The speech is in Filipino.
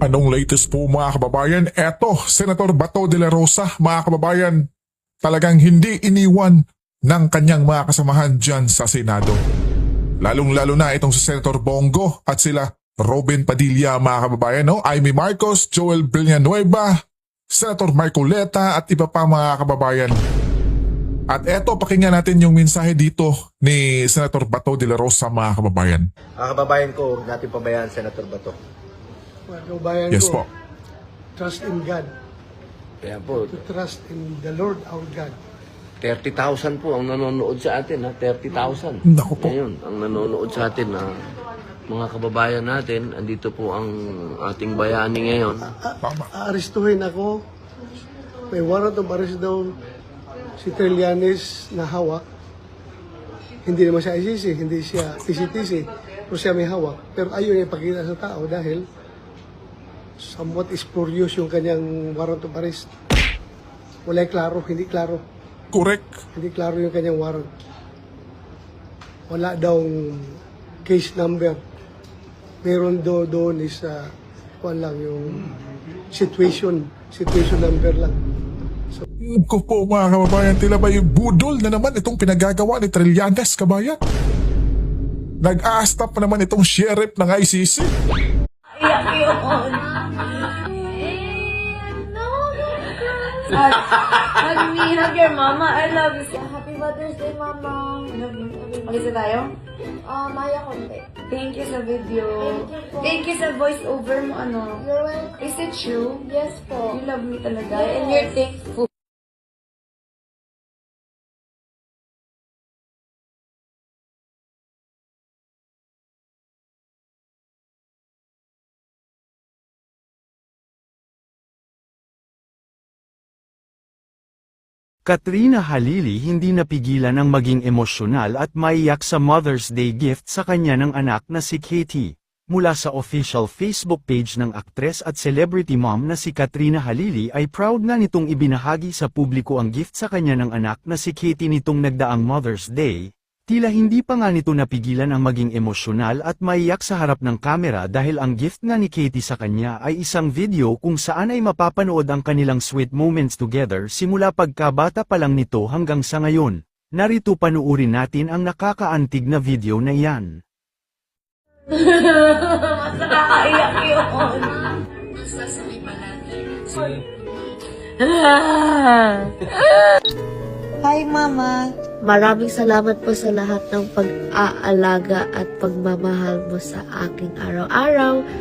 Anong latest po mga kababayan? Eto, Senator Bato de la Rosa, mga kababayan, talagang hindi iniwan ng kanyang mga kasamahan dyan sa Senado. Lalong-lalo na itong si Senator Bongo at sila Robin Padilla, mga kababayan, no? Amy Marcos, Joel Villanueva, Senator Marcoleta at iba pa mga kababayan. At eto, pakinggan natin yung mensahe dito ni Senator Bato de la Rosa, mga kababayan. Mga kababayan ko, huwag natin pabayaan Senator Bato. Mga kababayan Yes ko, po. trust in God. Kaya po, To trust in the Lord our God. 30,000 po ang nanonood sa atin, ha? 30,000. Naku po. Ngayon, ang nanonood sa atin, mga kababayan natin, andito po ang ating bayani ngayon. Tama. Aarestuhin ako. May warrant of arrest daw si Trillanes na hawak. Hindi naman siya ICC, hindi siya TCTC. Pero siya may hawak. Pero ayaw niya ipakita sa tao dahil somewhat spurious yung kanyang warrant of arrest. Wala klaro, hindi klaro. Correct. Hindi klaro yung kanyang warrant. Wala daw case number. Meron doon is lang yung situation number lang. Ko po mga kababayan, tila ba yung budol na naman itong pinagagawa ni Trillanes, kabayan? Nag-a-stop pa naman itong sheriff ng ICC. Iyak yun. No, hug me, hug your mama. I love you. Happy Mother's Day, mama. I love you. Mag-isa tayo? Maya konti. Thank you sa video. Thank you po. Thank you sa voice over mo, ano. You're welcome. Is it true? Yes po. You love me talaga. Yes. And you're thankful. Katrina Halili hindi napigilan ang maging emosyonal at maiyak sa Mother's Day gift sa kanya ng anak na si Katie. Mula sa official Facebook page ng aktres at celebrity mom na si Katrina Halili ay proud na nitong ibinahagi sa publiko ang gift sa kanya ng anak na si Katie nitong nagdaang Mother's Day. Tila hindi pa nga nito napigilan ang maging emosyonal at maiyak sa harap ng kamera dahil ang gift nga ni Katie sa kanya ay isang video kung saan ay mapapanood ang kanilang sweet moments together simula pagkabata pa lang nito hanggang sa ngayon. Narito panuurin natin ang nakakaantig na video na iyan. Mas nakakaiyak yun. Hi, Mama. Maraming salamat po sa lahat ng pag-aalaga at pagmamahal mo sa aking araw-araw.